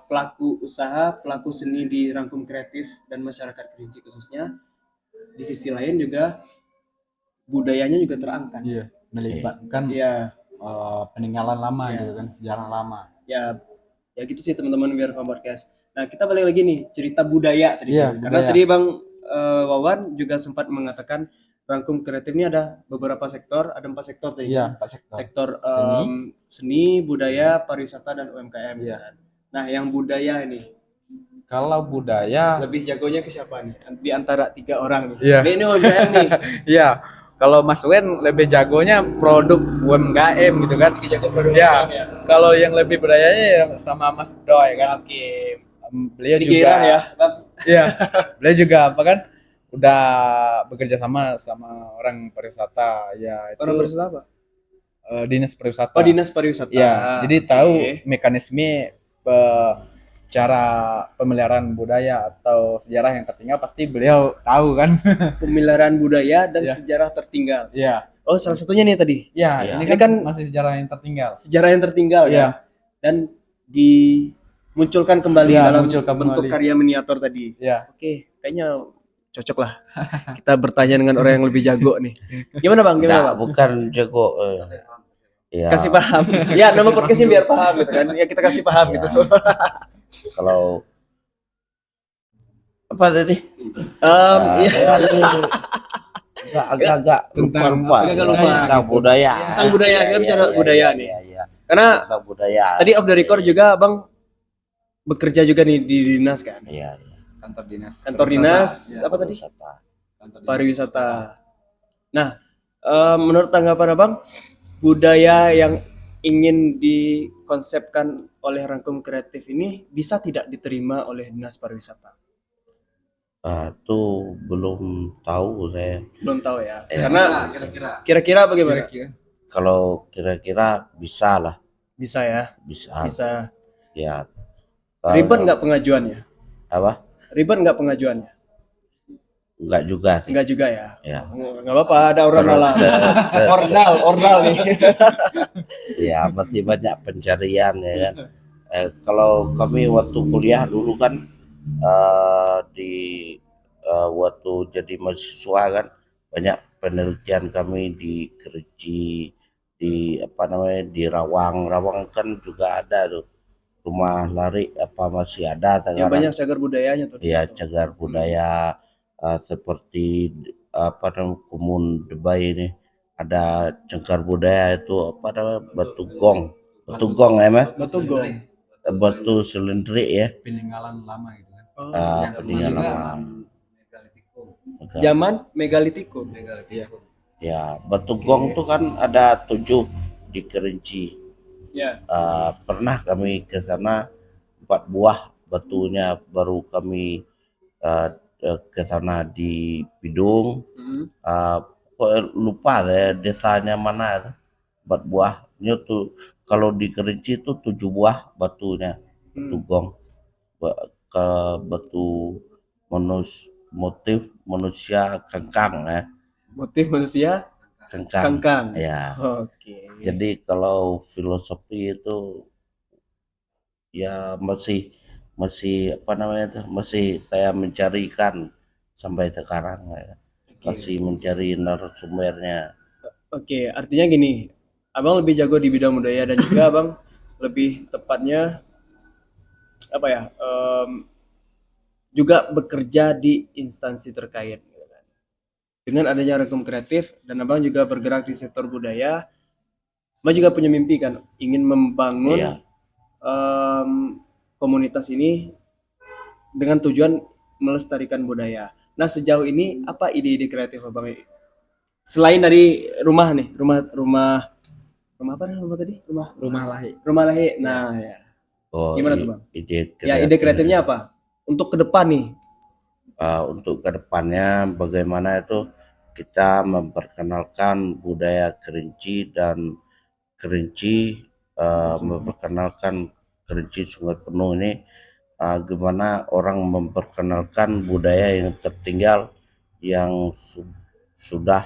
pelaku usaha, pelaku seni di Rangkum Kreatif dan masyarakat Kerinci khususnya. Di sisi lain juga budayanya juga terangkat. Iya, melibatkan Iya, peninggalan lama Iya. gitu kan, sejarah lama. ya ya gitu sih teman-teman biar podcast. Nah, kita balik lagi nih cerita budaya tadi. Iya, Karena budaya. tadi Bang Wawan juga sempat mengatakan Rangkum Kreatif ini ada beberapa sektor, ada 4 sektor tadi. Iya, Pak Sektor. Sektor Seni. seni, budaya, pariwisata dan UMKM gitu Iya. kan. Nah, yang budaya ini Kalau budaya, lebih jagonya ke siapa nih? Di antara 3 orang nih. Iya. Ini UMKM nih. iya. Kalau Mas Wen lebih jagonya produk UMKM gitu kan. Lebih jago produk Ya. UMKM ya. Kalau yang lebih budayanya ya sama Mas Doi kan. Oke. Beliau Ini juga. Giran ya, Bang. Iya. Beliau juga apa kan? Udah bekerja sama orang pariwisata ya itu Orang pariwisata apa? dinas pariwisata. Oh, dinas pariwisata. Ya, jadi tahu Oke. mekanisme cara pemeliharaan budaya atau sejarah yang tertinggal pasti beliau tahu kan. Pemeliharaan budaya dan Iya. sejarah tertinggal. Iya. Oh, salah satunya nih tadi, Ya, Iya. ini Ini kan, kan masih sejarah yang tertinggal. sejarah yang tertinggal Iya. ya. Dan dimunculkan kembali Iya, dalam munculkan bentuk kembali. karya miniatur tadi. Ya, Oke, kayaknya cocok lah. Kita bertanya dengan orang yang lebih jago nih. Gimana Bang? Gimana Nah, Bang? bukan jago. Ya, Kasih paham. Ya, nama podcastnya biar paham gitu kan. Ya kita kasih paham Ya. gitu. kalau apa tadi? Iya. Agak Tentang lupa. agak lupa. Tentang budaya. Tentang budaya, kita bicara budaya nih. Iya. Karena Tentang budaya. tadi off the record juga Bang bekerja juga nih di dinas kan. Iya. kantor dinas. Kantor dinas apa tadi? Wisata. Kantor dinas Pariwisata. Nah, menurut tanggapan Abang, budaya yang ingin dikonsepkan oleh Rangkum Kreatif ini bisa tidak diterima oleh Dinas Pariwisata? Itu belum tahu saya. Belum tahu ya. Ya. Karena kira-kira kira-kira bagaimana? Kalau kira-kira bisa lah, Bisa ya, bisa. bisa. Ya. Ribet nggak pengajuannya? Apa? Ribet nggak pengajuannya? Enggak juga sih. Enggak juga ya. Ya. Nggak apa-apa, ada orang Kalau malah. Ordal nih. ya masih banyak pencarian ya kan. Kalau kami waktu kuliah dulu kan waktu jadi mahasiswa kan banyak penelitian kami di Kerinci, di apa namanya di Rawang kan juga ada tuh rumah lari apa masih ada Ya sekarang. banyak cagar budayanya tuh. di Ya situ. cagar budaya seperti apa namanya Kumun Debai ini ada cagar budaya itu apa namanya batu gong emang Batu gong. batu selendrik ya. peninggalan lama gitu kan. Oh, Peninggalan juga lama. megalitikum, zaman megalitikum. megalitikum. Ya batu gong tuh kan ada 7 di Kerinci. Ya. Pernah kami ke sana 4 buah batunya baru kami ke sana di Bidung. Mm. Kok lupa deh desanya mana 4 buahnya tuh kalau di Kerinci itu 7 buah batunya batu gong ke batu motif manusia kengkang ya, Motif manusia kengkang. kangkang. Ya, Oke. jadi kalau filosofi itu ya masih masih apa namanya tuh, masih saya mencarikan sampai sekarang ya. Masih mencari narasumbernya. Oke, artinya gini, abang lebih jago di bidang budaya dan juga abang lebih tepatnya apa ya, juga bekerja di instansi terkait gitu kan. Dengan adanya Rekom Kreatif dan abang juga bergerak di sektor budaya, abang juga punya mimpi kan, ingin membangun Iya. komunitas ini dengan tujuan melestarikan budaya. Nah, sejauh ini apa ide-ide kreatif abang selain dari rumah nih, rumah apa rumah tadi? Rumah lahi. Rumah lahi. Nah, ya. Oh, Gimana tuh, Bang? ide Ya, ide kreatif. kreatifnya apa? Untuk ke depan nih. Untuk kedepannya bagaimana itu kita memperkenalkan budaya Kerinci dan Kerinci, memperkenalkan Kerinci Sungai Penuh ini, gimana orang memperkenalkan budaya yang tertinggal yang sudah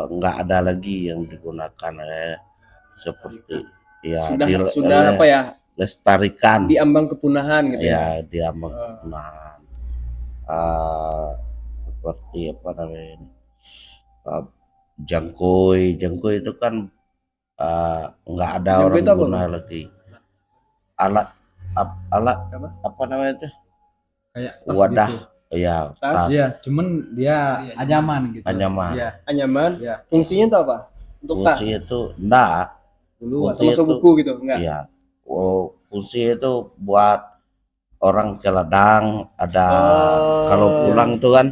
nggak ada lagi yang digunakan seperti ya Sudah apa ya? lestarikan Diambang kepunahan gitu ya. ya diambang kepunahan. Seperti apa namanya ini, jangkoi itu kan nggak ada Jangkoi orang itu apa, guna Bang? lagi, alat Apa? apa namanya itu, Kayak tas wadah gitu. ya, Tas? tas Iya, cuman dia anyaman gitu. anyaman. Iya, Anyaman. iya. Fungsinya itu apa? Untuk tas. Fungsi itu enggak, Dulu fungsi Masuk itu buku gitu, enggak? iya, fungsi itu buat orang ke ladang ada, kalau pulang tuh kan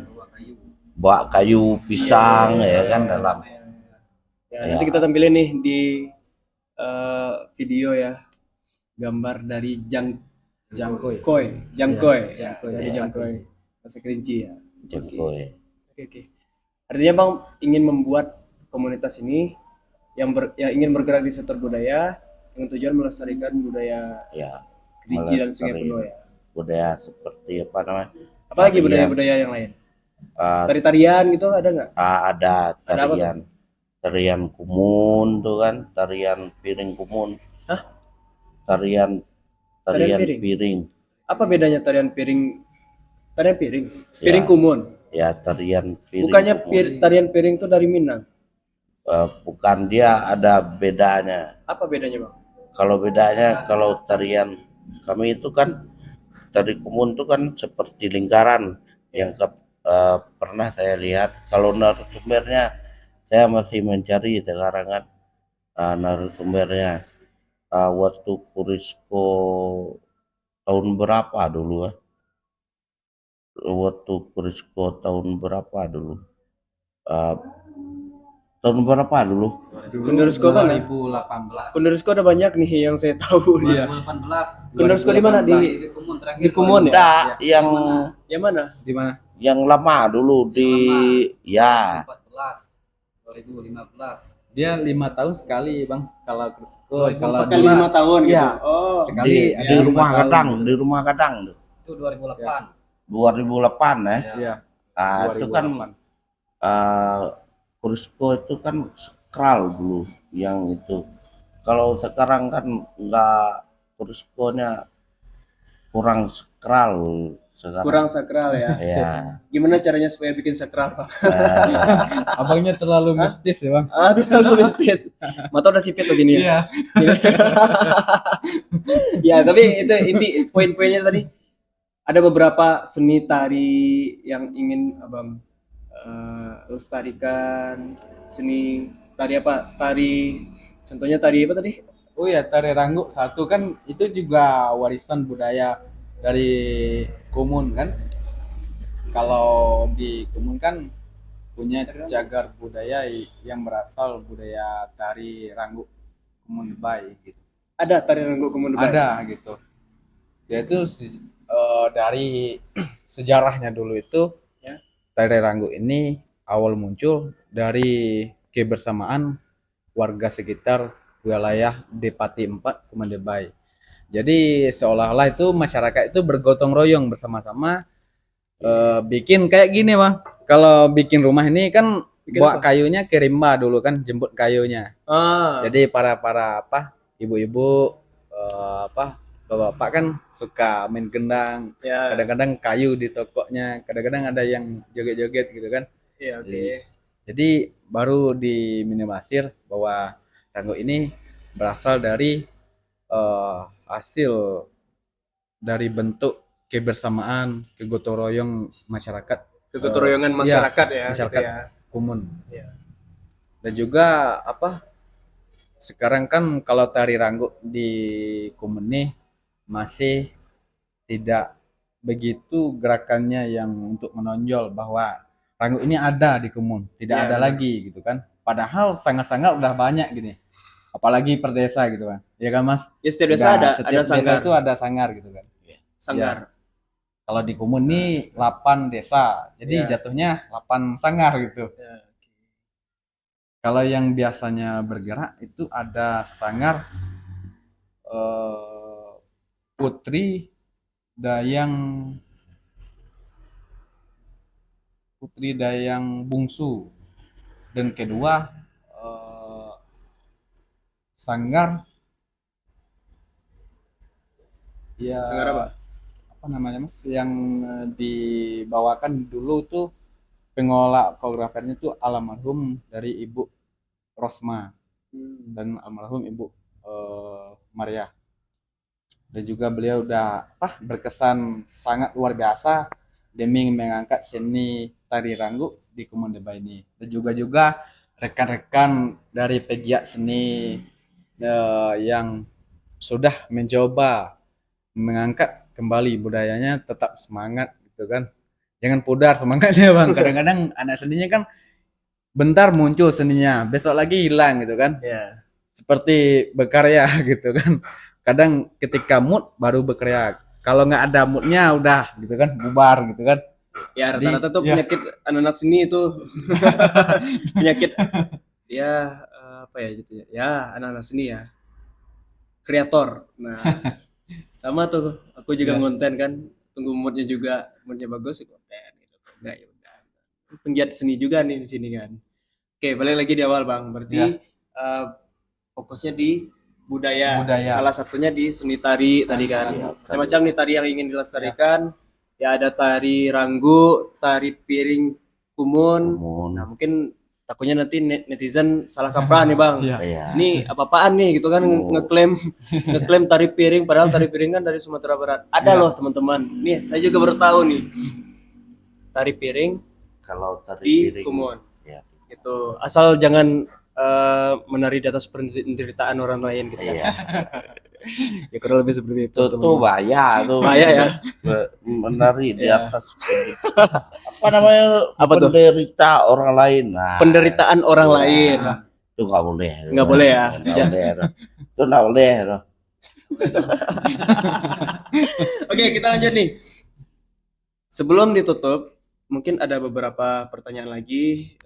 bawa kayu pisang ya kan dalam. Ya, nanti kita tampilin nih di video ya, gambar dari jangkoi. jangkoi, Iya, jangkoi. dari jangkoi bahasa Kerinci ya. Jangkoi. Oke. Artinya Bang ingin membuat komunitas ini yang ingin bergerak di sektor budaya dengan tujuan melestarikan budaya Ya, Kerinci dan Sungai melestarikan Penuh ya. budaya seperti apa namanya, Apalagi tarian. budaya-budaya yang lain? Ah, Tari-tarian gitu ada nggak? ada Ada apa tuh? tarian kumun tuh kan, tarian piring kumun. Hah? Tarian Tarian piring. Apa bedanya tarian piring? Tarian piring, Ya. piring kumun. Ya, tarian piring Bukannya kumun. tarian piring itu dari Minang? Bukan, dia ada bedanya. Apa bedanya Bang? Kalau bedanya, kalau tarian kami itu kan, tari kumun itu kan seperti lingkaran yang pernah saya lihat. Kalau narasumbernya saya masih mencari sekarang kan, narasumbernya waktu Kurisko tahun berapa dulu waktu Kurisko tahun berapa dulu, tahun berapa dulu Kundursko kan ya? 2018. Kundursko ada banyak nih yang saya tahu nih. Iya. 2018. Kundursko di mana? Di Kumun terakhir. di Kumun ya? enggak, yang Yang mana? Di mana? yang lama dulu di ya 2015. Dia 5 tahun sekali, Bang. Kalau Krisco, kalau Pakai 5 tahun gitu. Iya. Oh. sekali di ada rumah 5 tahun. kadang, di rumah kadang tuh Itu 2008. 2008 ya. Iya. Itu kan 2008. Kurisko itu kan skral dulu yang itu. Kalau sekarang kan enggak, Kuriskonya kurang skral sekarang. Kurang sakral ya. Ya. Gimana caranya supaya bikin sakral, Bang? Abangnya terlalu mistis ya, Bang. Aduh, aku mistis. Mata udah sipit tuh gini ya. Ya, tapi itu inti poin-poinnya tadi. Ada beberapa seni tari yang ingin Abang lestarikan. Seni tari apa? Contohnya tari apa tadi? Oh ya, tari ranggu satu kan itu juga warisan budaya dari Kumun kan. Kalau di Kumun kan punya cagar budaya yang berasal budaya tari ranggu Kumun Bay gitu. Ada tari ranggu Kumun Bay? Ada gitu. Dia itu dari sejarahnya dulu itu Ya. tari ranggu ini awal muncul dari kebersamaan warga sekitar wilayah Depati 4 Kumandebay. Jadi seolah-olah itu masyarakat itu bergotong royong bersama-sama Bikin kayak gini bang. Kalau bikin rumah ini kan Bikin bawa apa? kayunya ke rimba dulu kan, jemput kayunya. Ah, Jadi para para apa ibu-ibu apa bapak-bapak kan suka main gendang. ya, Kadang-kadang kayu di tokonya, kadang-kadang ada yang joget-joget gitu kan. ya oke. Jadi baru diminimalisir bahwa Ranggo ini berasal dari hasil dari bentuk kebersamaan, kegotong royong masyarakat, Kegotong-royongan iya, masyarakat ya, gitu masyarakat ya. Kumun. Ya. Dan juga apa? Sekarang kan kalau tari Ranggo di Kumun nih masih tidak begitu gerakannya yang untuk menonjol bahwa Ranggo ini ada di Kumun, tidak Iya, ada benar. lagi gitu kan. Padahal sangat-sangat udah banyak gini. Apalagi per desa gitu kan. Ya kan Mas? Ya setiap desa Udah ada setiap desa sanggar, itu ada sanggar gitu kan. Ya, sanggar. kalau di Kumun ini 8 desa. Jadi Ya. jatuhnya 8 sanggar gitu. Ya. Kalau yang biasanya bergerak itu ada sanggar eh, Putri Dayang Putri Dayang Bungsu dan kedua eh, sanggar ya Sanggar apa? apa namanya Mas yang dibawakan dulu tuh pengolah koreografernya tuh almarhum dari Ibu Rosma dan almarhum Ibu Maria. Dan juga beliau udah apa berkesan sangat luar biasa demi mengangkat seni tari Ranggo di Kumandeba ini. Dan juga rekan-rekan dari pegiat seni yang sudah mencoba mengangkat kembali budayanya tetap semangat gitu kan. Jangan pudar semangatnya bang. Kadang-kadang anak seninya kan bentar muncul seninya, besok lagi hilang gitu kan. Ya. Seperti berkarya gitu kan. Kadang ketika mood baru berkarya. Kalau nggak ada moodnya udah gitu kan bubar gitu kan. Ya Jadi rata-rata tuh ya penyakit anak-anak seni itu penyakit ya apa ya gitu ya. Ya, anak-anak seni ya. Kreator. Nah, sama tuh. Aku juga ya ngonten kan. Tunggu moodnya bagus ya konten gitu. Enggak ya udah. Penggiat seni juga nih di sini kan. Oke, balik lagi di awal, Bang. Berarti ya eh, fokusnya di budaya. budaya Salah satunya di seni tari tadi kan. Iya, tadi Macam-macam nih tari yang ingin ya dilestarikan. Ya ada tari ranggu, tari piring kumun. umum. Nah, mungkin takutnya nanti netizen salah kaprah nih, Bang. ya Iya. Ini apa-apaan nih gitu kan Oh, ngeklaim ngeklaim tari piring padahal tari piring kan dari Sumatera Barat. Ada ya loh, teman-teman. Nih, saya juga baru tahu nih. Tari piring kalau tadi di piring, Kumun. ya, Gitu. Asal jangan menari di atas penderitaan orang lain gitu kan. iya. Ya kurang lebih seperti itu, Itu tuh teman-teman. bahaya tuh. Bahaya ya. Menari di Ya. atas apa namanya Apa tuh? penderita orang lain. Nah, Penderitaan orang iya. lain. Itu nggak boleh. Nggak boleh ya. Nggak boleh. Itu nggak boleh. Oke, kita lanjut nih. Sebelum ditutup, mungkin ada beberapa pertanyaan lagi.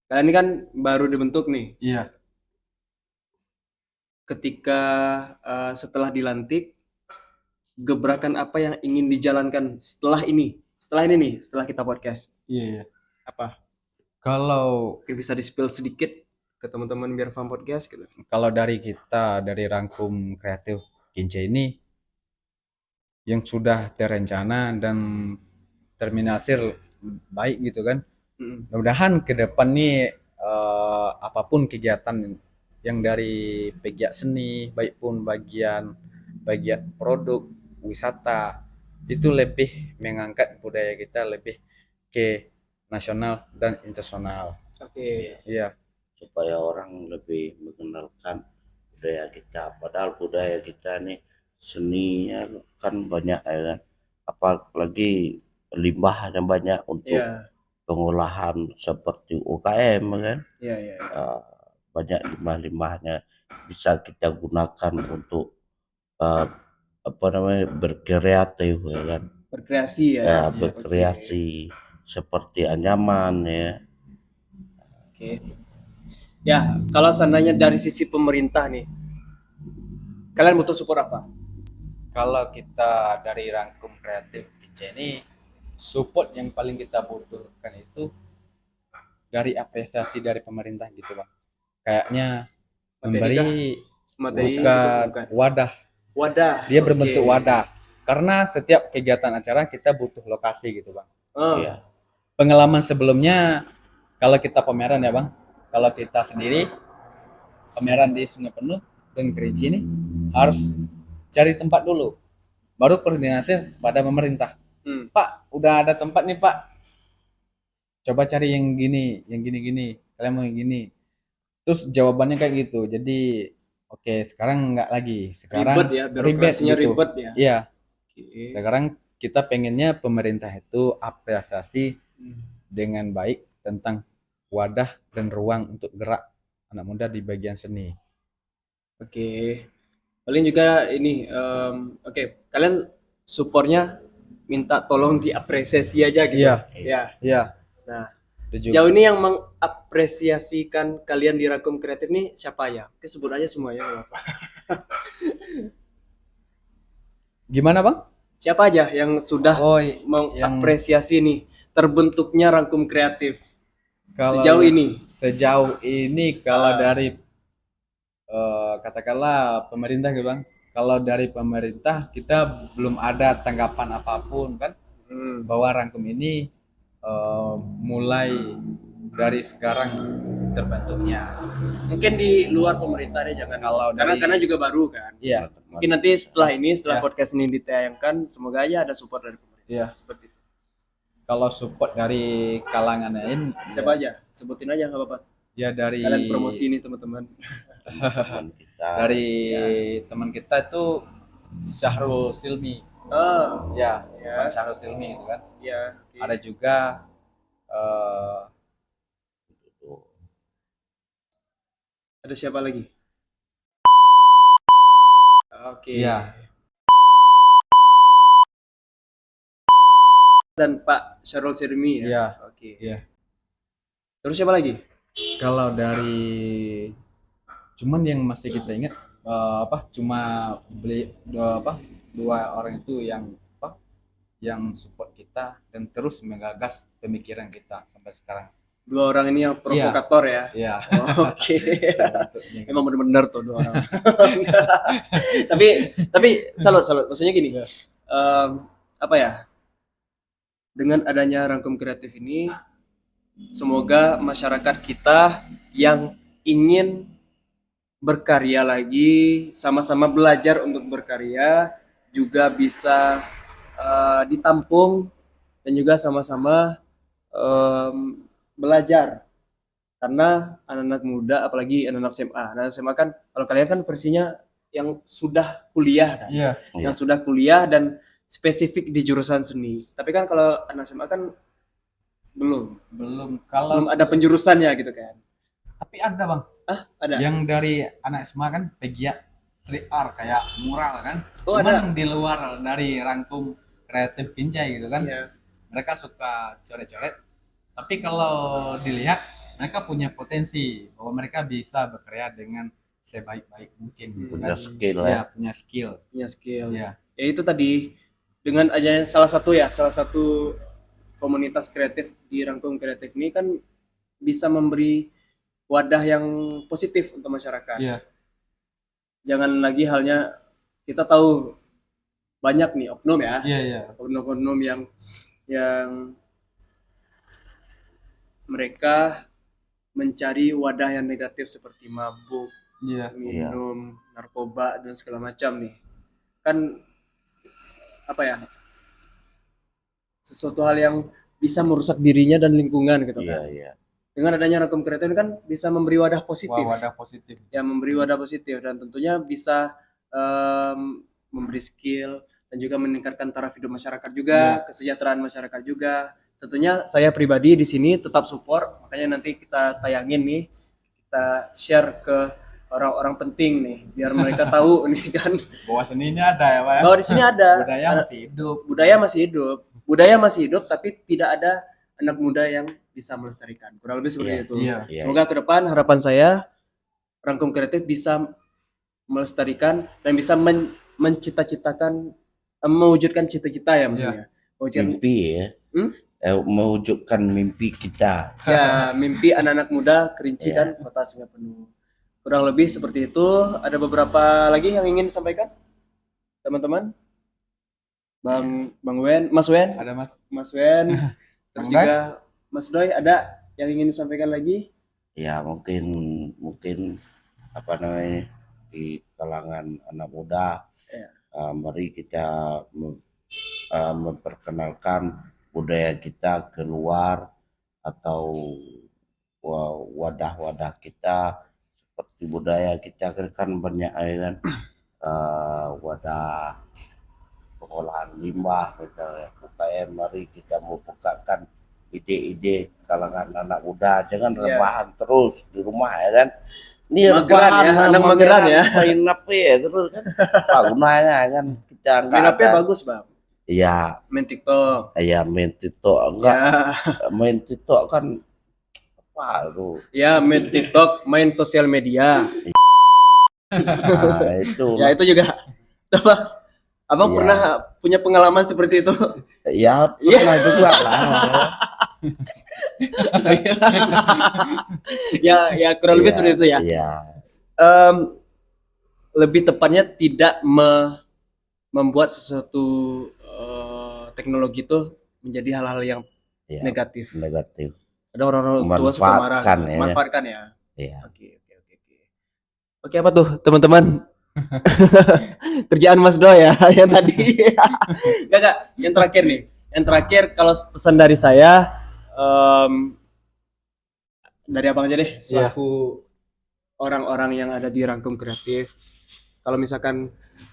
Kalian ini kan baru dibentuk nih. iya Ketika setelah dilantik, gebrakan apa yang ingin dijalankan setelah ini? Setelah ini nih, setelah kita podcast. iya Apa? kalau Mungkin bisa di-spill sedikit ke teman-teman biar paham podcast gitu. kalau dari kita dari Rangkum Kreatif Kince ini yang sudah terencana dan terminasir baik gitu kan. Mm-mm. Mudah-mudahan ke depan nih apapun kegiatan yang dari pegiat seni, baik pun bagian produk wisata itu lebih mengangkat budaya kita lebih ke nasional dan internasional. Oke. Iya, Supaya orang lebih mengenalkan budaya kita. Padahal budaya kita nih seninya kan banyak ya kan. Apalagi limbahnya banyak untuk Iya, pengolahan seperti UKM kan. iya, iya. Eh, banyak limbah-limbahnya bisa kita gunakan untuk eh, apa namanya berkreatif ya kan. Berkreasi ya. Ya, Oke. berkreasi seperti anyaman ya. Oke. Ya, kalau seandainya dari sisi pemerintah nih, kalian butuh support apa? kalau kita dari Rangkum Kreatif Kerinci ini support yang paling kita butuhkan itu dari apresiasi dari pemerintah gitu bang. Kayaknya Materi kah? memberi Materi gitu, bukan wadah, Wadah. dia Oke. berbentuk wadah. Karena setiap kegiatan acara kita butuh lokasi gitu bang. Oh, Iya. Pengalaman sebelumnya kalau kita pameran ya bang, kalau kita sendiri pameran di Sungai Penuh dan Kerinci ini harus cari tempat dulu, baru koordinasi pada pemerintah. hmm. Pak, udah ada tempat nih Pak, coba cari yang gini-gini, kalian mau yang gini. Terus jawabannya kayak gitu. Jadi oke, sekarang nggak lagi. Sekarang Ribet ya, birokrasinya gitu. ribet ya. Iya, Oke. sekarang kita pengennya pemerintah itu apresiasi Hmm. dengan baik tentang wadah dan ruang untuk gerak anak muda di bagian seni. Oke. Paling juga ini, oke, kalian supportnya minta tolong diapresiasi aja gitu. Iya. Ya. Iya, Nah, setuju. sejauh ini yang mengapresiasikan kalian di Rakum Kreatif nih siapa ya? Oke, sebut aja semuanya. nggak apa-apa. Gimana bang? Siapa aja yang sudah Oh, mengapresiasi nih terbentuknya Rangkum Kreatif kalau sejauh ini? sejauh ini kalau Ah. dari katakanlah pemerintah gitu bang, kalau dari pemerintah kita belum ada tanggapan apapun kan Hmm. bahwa Rangkum ini mulai dari sekarang terbentuknya. Mungkin di luar pemerintah deh, jangan. Kalau dari- Karena juga baru kan. Iya, Mungkin nanti setelah Ya. podcast ini ditayangkan, semoga aja ada support dari pemerintah. iya. Seperti itu. Kalau support dari kalangan lain, Siapa aja? Sebutin aja nggak apa-apa. ya dari Sekalian promosi nih teman-teman. Teman kita. dari teman kita itu Syahrul Silmi, Oh, ya, Ya. Bang Syahrul Silmi itu kan. ya. Oke. Ada juga Ada siapa lagi? Oke. ya, Dan Pak Syarul Sirmi ya. Iya. Oke. Iya. Terus siapa lagi? kalau dari cuman yang masih kita ingat cuma beli dua orang itu yang yang support kita dan terus menggagas pemikiran kita sampai sekarang. Dua orang ini yang provokator ya. Ya. Oh, Oke. Bentuknya gitu. Emang bener-bener tuh dua orang. tapi salut. Maksudnya gini. Apa ya? Dengan adanya Rangkum Kreatif ini, semoga masyarakat kita yang ingin berkarya lagi, sama-sama belajar untuk berkarya, juga bisa ditampung dan juga sama-sama belajar. Karena anak-anak muda, apalagi anak-anak SMA. Anak SMA kan, kalau kalian kan versinya yang sudah kuliah kan. Iya. Yang sudah kuliah dan spesifik di jurusan seni. Tapi kan kalau anak SMA kan belum Kalau ada penjurusannya gitu kan. tapi ada bang, Ada. yang dari anak SMA kan pegiat street art kayak mural kan. Oh, Cuman di luar dari Rangkum Kreatif Kincai gitu kan. Iya. Mereka suka coret-coret. Tapi kalau dilihat mereka punya potensi bahwa mereka bisa berkarya dengan sebaik-baik mungkin gitu kan. Punya skill Ya, ya. punya skill. Punya skill. Ya. Ya itu tadi dengan adanya salah satu komunitas kreatif di Rangkum Kreatif ini kan bisa memberi wadah yang positif untuk masyarakat. Iya. Jangan lagi halnya kita tahu banyak nih oknum ya, Iya, iya. oknum-oknum yang mereka mencari wadah yang negatif seperti mabuk, Iya. minum, narkoba dan segala macam nih. Kan apa ya? Sesuatu hal yang bisa merusak dirinya dan lingkungan gitu Iya, kan. iya. Dengan adanya Rangkum Kreatif ini kan bisa memberi wadah positif. Wah, wadah positif. Ya, memberi wadah positif dan tentunya bisa memberi skill dan juga meningkatkan taraf hidup masyarakat juga, kesejahteraan masyarakat juga. Tentunya saya pribadi di sini tetap support, makanya nanti kita tayangin nih, kita share ke orang-orang penting nih, biar mereka tahu nih kan. Bahwa seninya ada ya, Pak ya. Oh, di sini ada. Budaya masih hidup. Budaya masih hidup. Budaya masih hidup, tapi tidak ada anak muda yang bisa melestarikan. Kurang lebih seperti Iya. itu. Iya. Iya. Semoga ke depan harapan saya Rangkum Kreatif bisa melestarikan dan bisa mencita-citakan, mewujudkan cita-cita ya maksudnya. mimpi ya. Hmm? Mewujudkan mimpi kita. Ya, mimpi anak-anak muda Kerinci Ya. dan Kota Sungai Penuh. Kurang lebih seperti itu. Ada beberapa lagi yang ingin disampaikan, teman-teman. Bang Wen, Mas Wen, Ada Mas. Mas Wen, terus Bang Dai? juga Mas Doi, ada yang ingin disampaikan lagi? Ya mungkin apa namanya di kalangan anak muda, Ya. mari kita memperkenalkan budaya kita keluar atau wadah-wadah kita seperti budaya kita kan banyak ya kan, wadah pengolahan limbah gitu ya. UKM mari kita membukakan ide-ide kalangan anak muda, jangan Ya. rebahan terus di rumah ya kan. Ini Mageran rebahan, ya, anak mageran ya. main HP ya terus kan. Apa gunanya kan kita Main enggak HP ada. bagus, Bang. Iya, Main TikTok. ya main TikTok enggak, Ya, main TikTok kan apa lu. ya main TikTok, main sosial media. Nah, itu Ya itu juga. Apa? Abang Iya. pernah punya pengalaman seperti itu? ya pernah juga lah. Ya kurang lebih Iya, seperti itu ya. Iya. Em, lebih tepatnya tidak membuat sesuatu teknologi itu menjadi hal-hal yang Iya, negatif. negatif. Ada orang-orang tua suka marah. Manfaatkan Gitu. ya. Manfaatkan ya. Iya. Oke. Oke, apa tuh teman-teman? Kerjaan Mas Do ya yang tadi. Enggak. Yang terakhir nih. Yang terakhir kalau pesan dari saya, dari abang aja deh, selaku orang-orang yang ada di Rangkum Kreatif. Kalau misalkan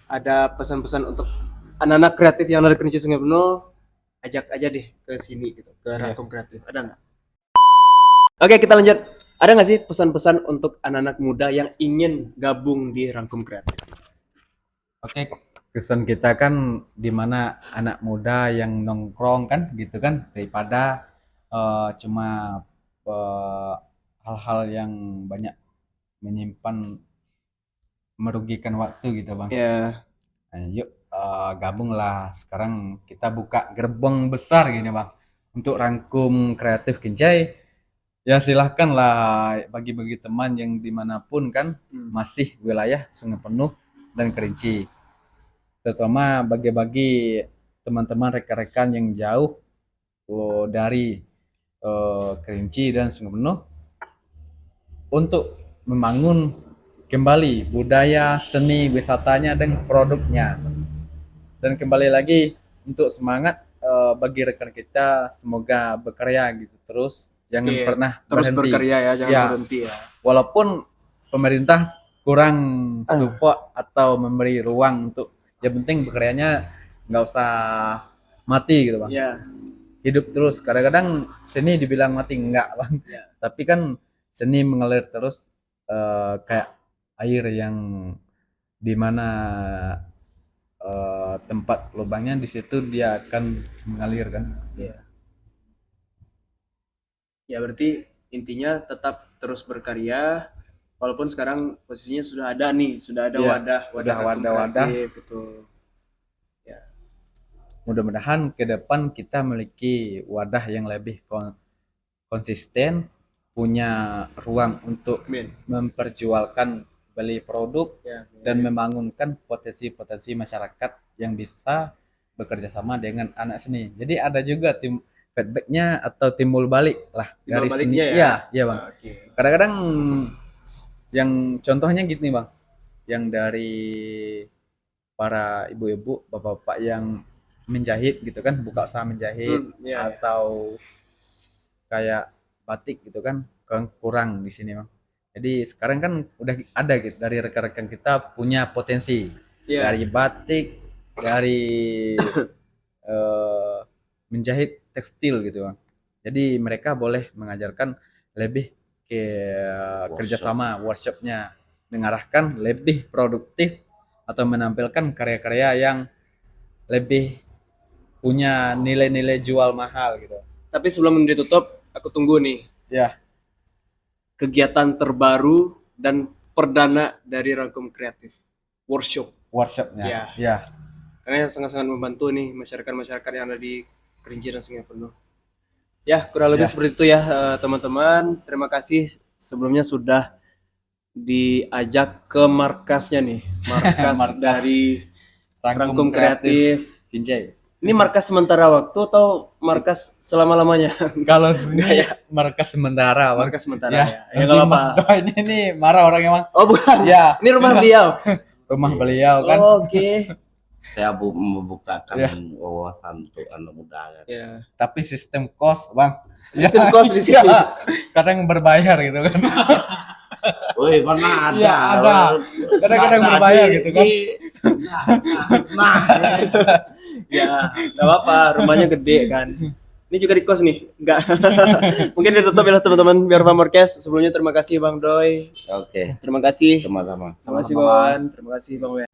ada pesan-pesan untuk anak-anak kreatif yang ada di Kerinci Sungai Penuh, ajak aja deh ke sini gitu, ke Rangkum Kreatif. Ada nggak? Oke, kita lanjut. Ada nggak sih pesan-pesan untuk anak-anak muda yang ingin gabung di Rangkum Kreatif? Oke, kesan kita kan dimana anak muda yang nongkrong kan gitu kan, daripada cuma hal-hal yang banyak menyimpan merugikan waktu gitu bang. Ya, Nah, yuk gabunglah sekarang kita buka gerbang besar gini bang untuk Rangkum Kreatif Kincai. Ya silahkanlah bagi-bagi teman yang dimanapun kan masih wilayah Sungai Penuh dan Kerinci, terutama bagi-bagi teman-teman rekan-rekan yang jauh dari Kerinci dan Sungai Penuh untuk membangun kembali budaya, seni, wisatanya dan produknya. Dan kembali lagi untuk semangat bagi rekan kita, semoga berkarya gitu terus, jangan Oke, pernah terus berhenti. berkarya ya, jangan Ya. berhenti ya. Walaupun pemerintah kurang support atau memberi ruang untuk, yang penting berkaryanya nggak usah mati gitu bang. Ya, Hidup terus. Kadang-kadang seni dibilang mati enggak bang, Ya. tapi kan seni mengalir terus kayak air yang dimana tempat lubangnya di situ dia akan mengalir kan. ya berarti intinya tetap terus berkarya, walaupun sekarang posisinya sudah ada nih, sudah ada Iya, wadah udah Rangkum wadah-wadah. Kreatif gitu. Mudah-mudahan ke depan kita memiliki wadah yang lebih konsisten, punya ruang untuk Amin. memperjualkan beli produk Ya, dan membangunkan potensi-potensi masyarakat yang bisa bekerja sama dengan anak seni. Jadi ada juga tim feedbacknya atau timbul balik lah Timbal dari baliknya seni. ya? Iya bang. Oke. Kadang-kadang yang contohnya gitu nih bang, yang dari para ibu-ibu, bapak-bapak yang menjahit gitu kan, buka usaha menjahit Iya. atau kayak batik gitu kan kurang di sini bang. Jadi sekarang kan udah ada gitu dari rekan-rekan kita punya potensi Iya. dari batik, dari menjahit tekstil gitu bang. Jadi mereka boleh mengajarkan lebih ke kerjasama workshopnya, mengarahkan lebih produktif atau menampilkan karya-karya yang lebih punya nilai-nilai jual mahal gitu. Tapi sebelum ditutup, aku tunggu nih Ya, kegiatan terbaru dan perdana dari Rangkum Kreatif Workshop. workshopnya. Ya. Ya, Karena sangat-sangat membantu nih masyarakat-masyarakat yang ada di Kerinci dan Sungai Penuh. Ya, kurang lebih Ya. seperti itu ya teman-teman. Terima kasih sebelumnya sudah diajak ke markasnya nih. Markas Markas dari Rangkum Kreatif. Kincai. Ini markas sementara waktu atau markas selama-lamanya? Kalau sebenarnya markas sementara, Bang. Markas sementara Ya, ya. Ya nanti nggak apa-apa. Mas Doi ini marah orangnya, Bang. Oh, bukan. Ya, Ini rumah beliau. rumah beliau kan. Oh, oke. Saya membukakan Ya. wawasan untuk anak muda kan. Ya. Tapi sistem kos, Bang. Sistem kos di sini. Ya, kadang berbayar gitu kan. Woi, mana ada? Iya, ada. Kadang-kadang Ada berbayar gitu kan. Nah, Ya, nggak apa-apa. Rumahnya gede kan. Ini juga di kos nih. Enggak. Mungkin ditutup ya teman-teman biar Podcast. Sebelumnya terima kasih Bang Doi. oke, Terima kasih. sama-sama. Terima kasih Sama-sama, Bang. Terima kasih Bang Wen.